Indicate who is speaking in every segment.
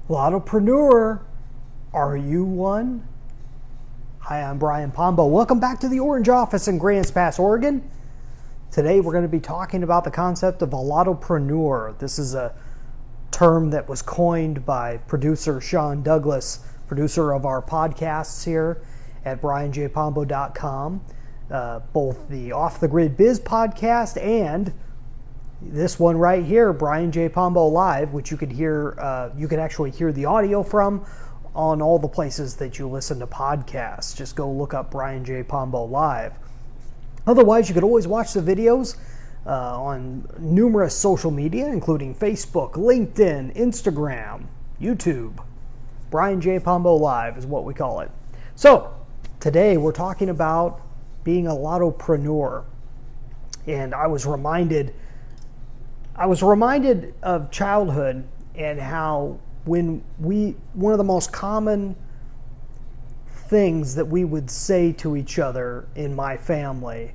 Speaker 1: Lottopreneur, are you one? Hi, I'm Brian Pombo. Welcome back to the Orange Office in Grants Pass, Oregon. Today we're going to be talking about the concept of a Lottopreneur. This is a term that was coined by producer Sean Douglas, producer of our podcasts here at brianjpombo.com, both the Off the Grid Biz podcast and this one right here, Brian J. Pombo Live, which you could hear, you could actually hear the audio from on all the places that you listen to podcasts. Just go look up Brian J. Pombo Live. Otherwise, you could always watch the videos on numerous social media, including Facebook, LinkedIn, Instagram, YouTube. Brian J. Pombo Live is what we call it. So, today we're talking about being a Lottopreneur. And I was reminded of childhood and how one of the most common things that we would say to each other in my family,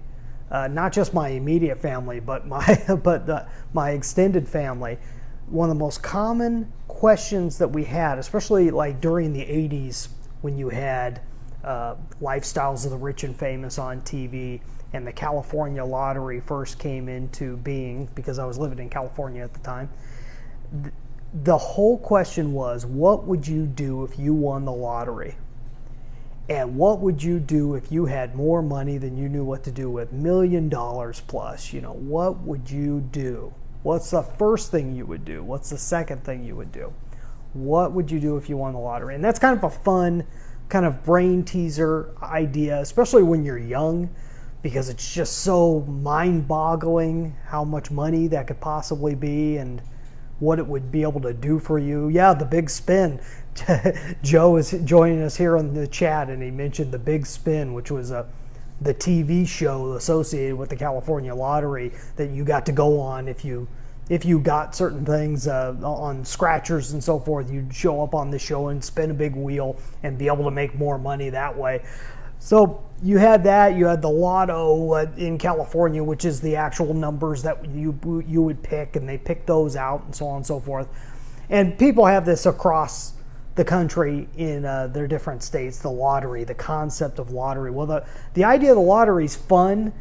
Speaker 1: not just my immediate family, but my extended family, one of the most common questions that we had, especially like during the 80s when you had Lifestyles of the Rich and Famous on TV, and the California lottery first came into being, because I was living in California at the time. The whole question was, what would you do if you won the lottery? And what would you do if you had more money than you knew what to do with, $1 million plus? What would you do? What's the first thing you would do? What's the second thing you would do? What would you do if you won the lottery? And that's kind of a fun kind of brain teaser idea, especially when you're young, because it's just so mind-boggling how much money that could possibly be and what it would be able to do for you. Yeah, the big spin. Joe is joining us here on the chat, and he mentioned the Big Spin, which was the TV show associated with the California lottery that you got to go on if you got certain things on scratchers and so forth. You'd show up on the show and spin a big wheel and be able to make more money that way. So you had that. You had the lotto in California, which is the actual numbers that you would pick, and they pick those out and so on and so forth. And people have this across the country in their different states, the lottery, the concept of lottery. Well, the idea of the lottery is fun,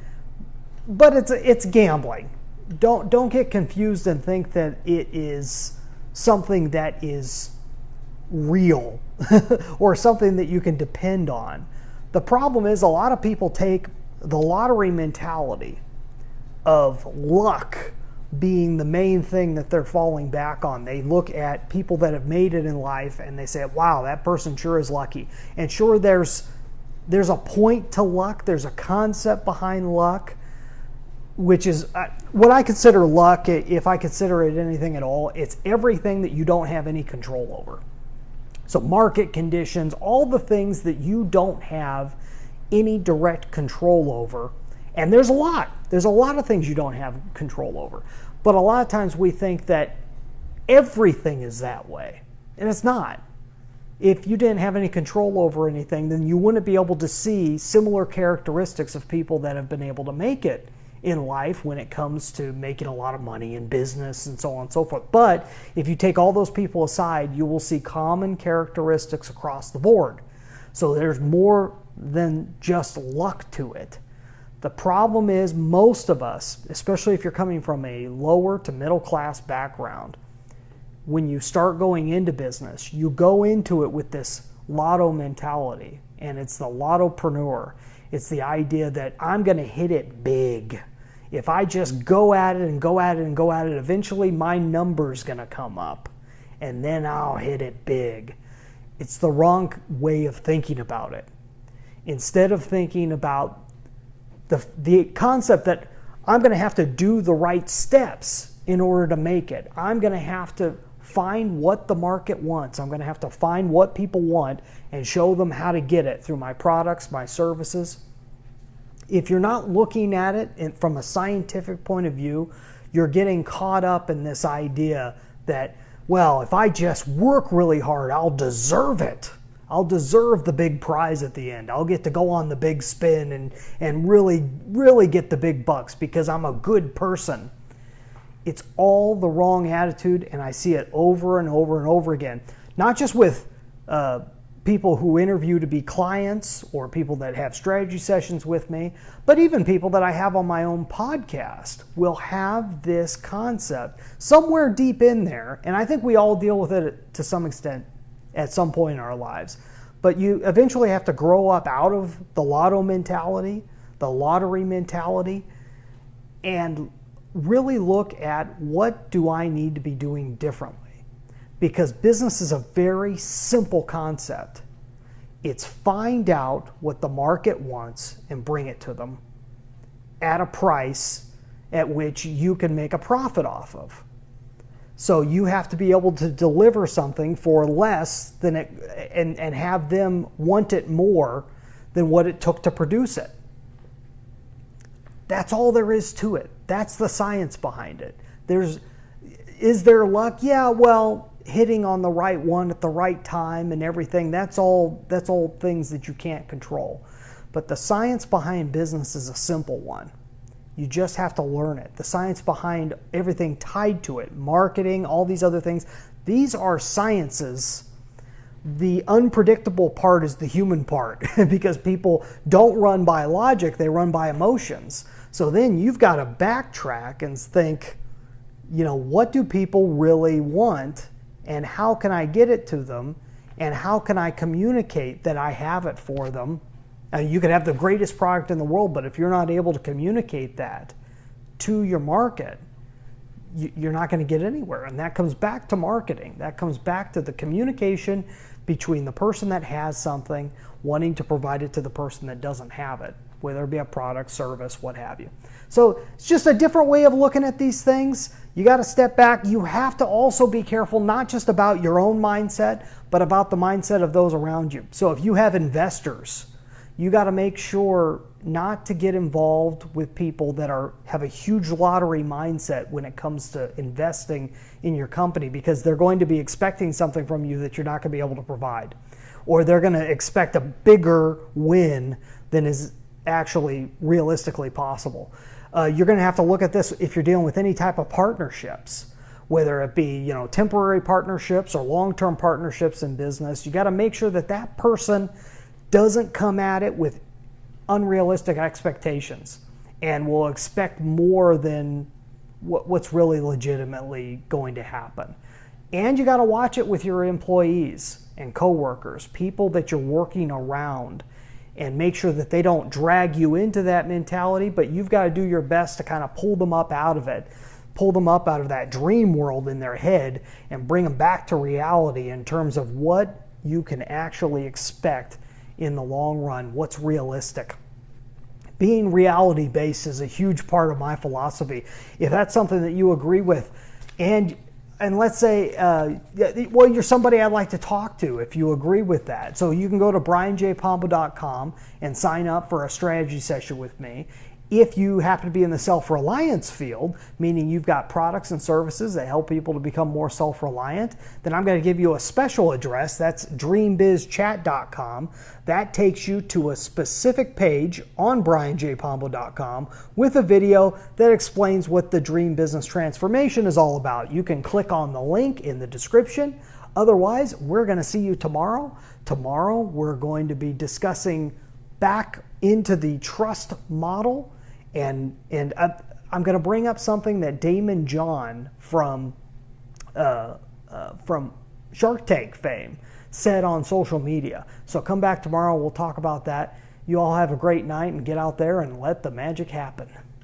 Speaker 1: but it's gambling. Don't get confused and think that it is something that is real or something that you can depend on. The problem is a lot of people take the lottery mentality of luck being the main thing that they're falling back on. They look at people that have made it in life and they say, wow, that person sure is lucky. And sure, there's a point to luck. There's a concept behind luck, which is what I consider luck. If I consider it anything at all, it's everything that you don't have any control over. So market conditions, all the things that you don't have any direct control over. And there's a lot of things you don't have control over. But a lot of times we think that everything is that way. And it's not. If you didn't have any control over anything, then you wouldn't be able to see similar characteristics of people that have been able to make it in life when it comes to making a lot of money in business and so on and so forth. But if you take all those people aside, you will see common characteristics across the board. So there's more than just luck to it. The problem is most of us, especially if you're coming from a lower to middle class background, when you start going into business, you go into it with this lotto mentality, and it's the Lottopreneur. It's the idea that I'm going to hit it big. If I just go at it and go at it and go at it, eventually my number's going to come up, and then I'll hit it big. It's the wrong way of thinking about it. Instead of thinking about the concept that I'm going to have to do the right steps in order to make it. I'm going to have to find what the market wants. I'm going to have to find what people want and show them how to get it through my products, my services. If you're not looking at it from a scientific point of view, you're getting caught up in this idea that, well, if I just work really hard, I'll deserve it. I'll deserve the big prize at the end. I'll get to go on the big spin and really get the big bucks because I'm a good person. It's all the wrong attitude, and I see it over and over and over again. not just with people who interview to be clients or people that have strategy sessions with me, but even people that I have on my own podcast will have this concept somewhere deep in there. And I think we all deal with it to some extent at some point in our lives. But you eventually have to grow up out of the lotto mentality, the lottery mentality, and really look at what do I need to be doing differently. Because business is a very simple concept. It's find out what the market wants and bring it to them at a price at which you can make a profit off of. So you have to be able to deliver something for less than it, and have them want it more than what it took to produce it. That's all there is to it. That's the science behind it. Is there luck? Yeah, well, hitting on the right one at the right time and everything, that's all things that you can't control. But the science behind business is a simple one. You just have to learn it. The science behind everything tied to it, marketing, all these other things, these are sciences. The unpredictable part is the human part because people don't run by logic, they run by emotions. So then you've got to backtrack and think, what do people really want? And how can I get it to them? And how can I communicate that I have it for them? You can have the greatest product in the world, but if you're not able to communicate that to your market, you're not going to get anywhere. And that comes back to marketing. That comes back to the communication between the person that has something wanting to provide it to the person that doesn't have it, whether it be a product, service, what have you. So it's just a different way of looking at these things. You got to step back. You have to also be careful, not just about your own mindset, but about the mindset of those around you. So if you have investors, you got to make sure not to get involved with people that have a huge lottery mindset when it comes to investing in your company, because they're going to be expecting something from you that you're not going to be able to provide, or they're going to expect a bigger win than is actually realistically possible. You're going to have to look at this if you're dealing with any type of partnerships, whether it be temporary partnerships or long-term partnerships in business. You got to make sure that that person doesn't come at it with unrealistic expectations and will expect more than what's really legitimately going to happen. And you got to watch it with your employees and coworkers, people that you're working around, and make sure that they don't drag you into that mentality, but you've got to do your best to kind of pull them up out of it, pull them up out of that dream world in their head and bring them back to reality in terms of what you can actually expect in the long run, what's realistic. Being reality-based is a huge part of my philosophy. If that's something that you agree with, and let's say, you're somebody I'd like to talk to if you agree with that. So you can go to brianjpombo.com and sign up for a strategy session with me. If you happen to be in the self-reliance field, meaning you've got products and services that help people to become more self-reliant, then I'm going to give you a special address. That's dreambizchat.com. That takes you to a specific page on brianjpombo.com with a video that explains what the Dream Business Transformation is all about. You can click on the link in the description. Otherwise, we're going to see you tomorrow. Tomorrow, we're going to be discussing back into the trust model. And I'm going to bring up something that Damon John from Shark Tank fame said on social media. So come back tomorrow. We'll talk about that. You all have a great night and get out there and let the magic happen.